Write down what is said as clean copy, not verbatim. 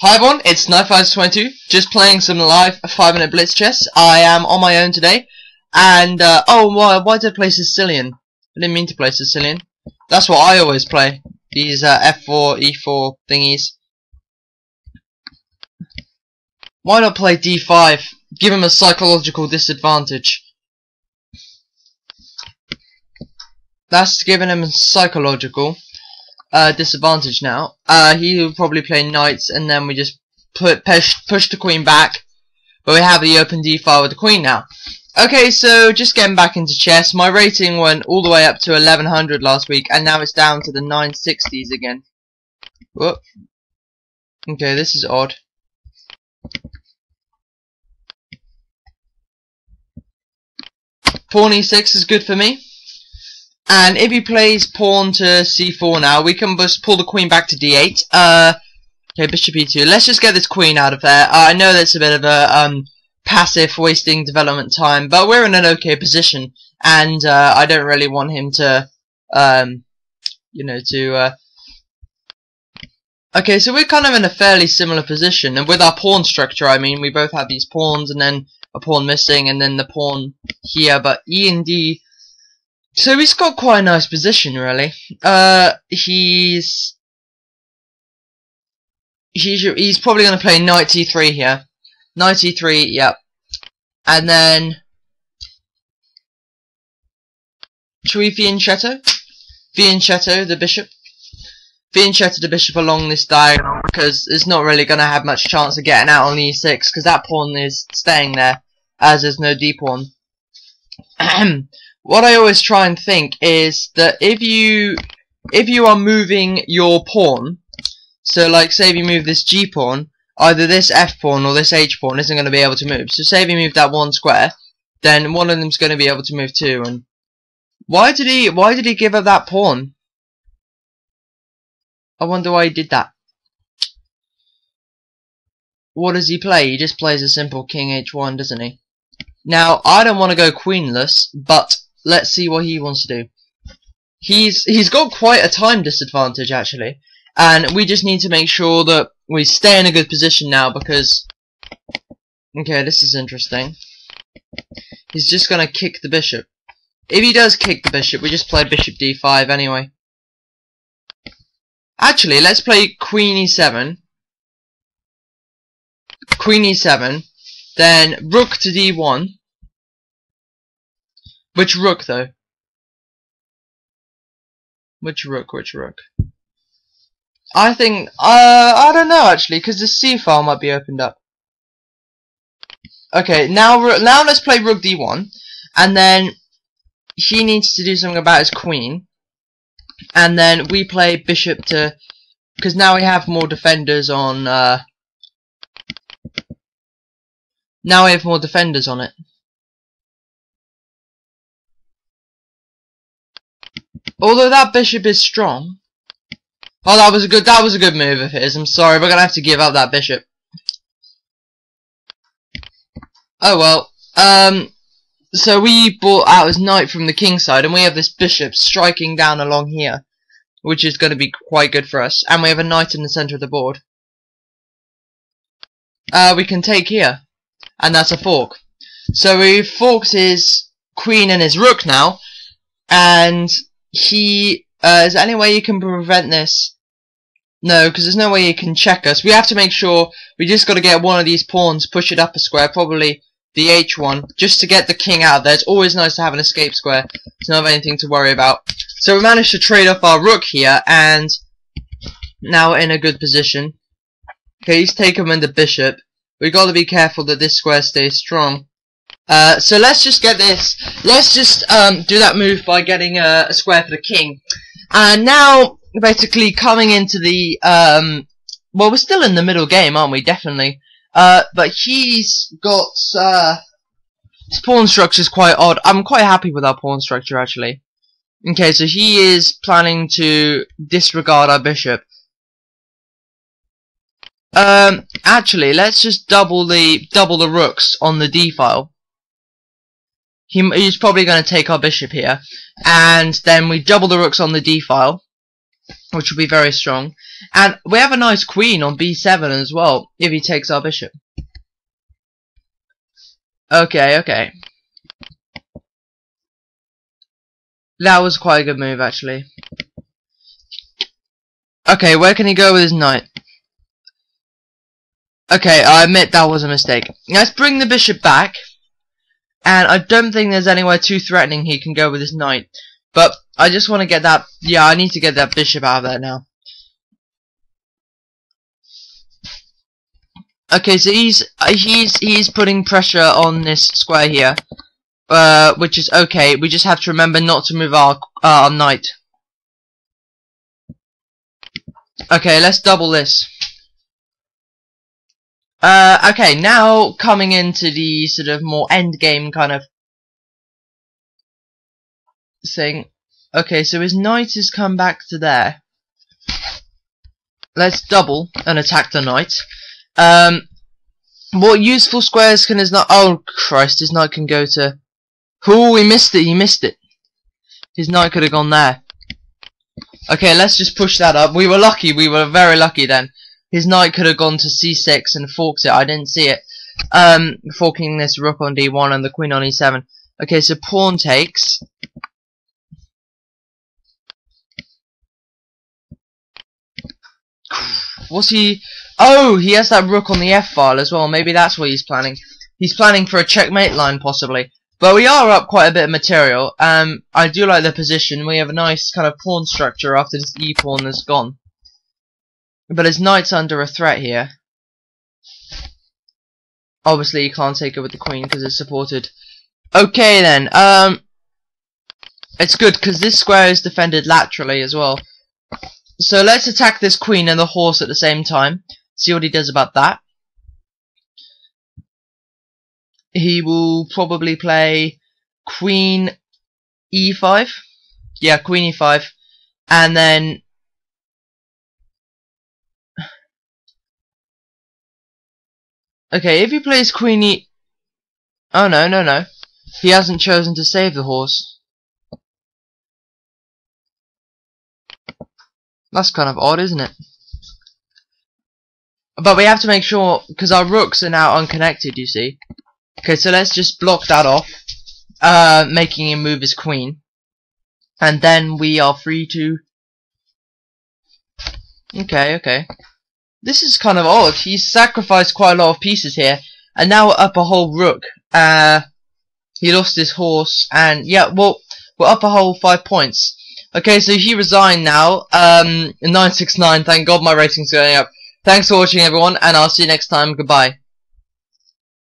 Hi everyone, it's KnightFigher22, just playing some live 5-minute Blitz chess. I am on my own today, and, why did I play Sicilian? I didn't mean to play Sicilian. That's what I always play, these F4, E4 thingies. Why not play D5? Give him a psychological disadvantage. That's giving him a psychological disadvantage now. He will probably play knights, and then we just push the queen back, but we have the open d-file with the queen now. Okay, so just getting back into chess. My rating went all the way up to 1100 last week, and now it's down to the 960s again. Whoop. Okay, this is odd. Pawn e6 is good for me. And if he plays pawn to c4 now, we can just pull the queen back to d8. Okay, bishop e2. Let's just get this queen out of there. I know that's a bit of a passive, wasting development time, but we're in an okay position, and I don't really want him to, Okay, so we're kind of in a fairly similar position, and with our pawn structure, I mean, we both have these pawns, and then a pawn missing, and then the pawn here, but e and d. So he's got quite a nice position, really. He's probably going to play knight e3 here. Knight e3, yep. And then should we fianchetto? Fianchetto the bishop. Fianchetto the bishop along this diagonal, because it's not really going to have much chance of getting out on e6, because that pawn is staying there, as there's no d pawn. What I always try and think is that if you are moving your pawn, so like say if you move this g pawn, either this f pawn or this h pawn isn't going to be able to move. So say if you move that one square, then one of them's going to be able to move too. And why did he give up that pawn? I wonder why he did that. What does he play? He just plays a simple king h1, doesn't he? Now I don't want to go queenless, but let's see what he wants to do. He's got quite a time disadvantage actually, and we just need to make sure that we stay in a good position now, because okay, this is interesting. He's just gonna kick the bishop. If he does kick the bishop, we just play bishop d5 anyway. Actually, let's play queen e7. Queen e7, then rook to d1. Which rook, though? Which rook? I think, I don't know, actually, because the c file might be opened up. Okay, now let's play rook d1, and then he needs to do something about his queen, and then we play bishop to, because now we have more defenders on, now we have more defenders on it. Although that bishop is strong. Oh, that was a good move of his. I'm sorry, we're gonna have to give up that bishop. Oh well. So we brought out his knight from the king side, and we have this bishop striking down along here, which is going to be quite good for us. And we have a knight in the center of the board. We can take here, and that's a fork. So we forked his queen and his rook now, and is there any way you can prevent this? No, because there's no way you can check us. We have to make sure we just got to get one of these pawns, push it up a square, probably the h1, just to get the king out of there. It's always nice to have an escape square. It's not anything to worry about. So we managed to trade off our rook here, and now we're in a good position. Okay, he's taken in the bishop. We've got to be careful that this square stays strong. So let's just get this. Let's just do that move by getting a square for the king. And now, basically, coming into the well, we're still in the middle game, aren't we? Definitely. But he's got his pawn structure is quite odd. I'm quite happy with our pawn structure actually. Okay, so he is planning to disregard our bishop. Actually, let's just double the rooks on the d file. He's probably going to take our bishop here, and then we double the rooks on the d file, which will be very strong. And we have a nice queen on b7 as well, if he takes our bishop. Okay, okay. That was quite a good move, actually. Okay, where can he go with his knight? Okay, I admit that was a mistake. Let's bring the bishop back. And I don't think there's anywhere too threatening he can go with his knight. But I just want to get that... Yeah, I need to get that bishop out of there now. Okay, so he's putting pressure on this square here. Which is okay. We just have to remember not to move our knight. Okay, let's double this. Okay, now coming into the sort of more end game kind of thing. Okay, so his knight has come back to there. Let's double and attack the knight. What useful squares can his knight... Oh, Christ, his knight can go to... Oh, he missed it, he missed it. His knight could have gone there. Okay, let's just push that up. We were lucky, we were very lucky then. His knight could have gone to c6 and forked it. I didn't see it. Forking this rook on d1 and the queen on e7. Okay, so pawn takes. What's he... Oh, he has that rook on the f-file as well. Maybe that's what he's planning. He's planning for a checkmate line, possibly. But we are up quite a bit of material. I do like the position. We have a nice kind of pawn structure after this e-pawn is gone. But his knight's under a threat here. Obviously, you can't take it with the queen because it's supported. Okay, then. It's good because this square is defended laterally as well. So let's attack this queen and the horse at the same time. See what he does about that. He will probably play queen e5. Yeah, queen e5. And then... Okay, if he plays queen e... Oh, no, no, no. He hasn't chosen to save the horse. That's kind of odd, isn't it? But we have to make sure, because our rooks are now unconnected, you see. Okay, so let's just block that off, making him move his queen. And then we are free to... Okay, okay. This is kind of odd. He's sacrificed quite a lot of pieces here, and now we're up a whole rook. He lost his horse, and yeah, well, we're up a whole 5 points. Okay, so he resigned now. 969. Thank God my rating's going up. Thanks for watching, everyone, and I'll see you next time. Goodbye.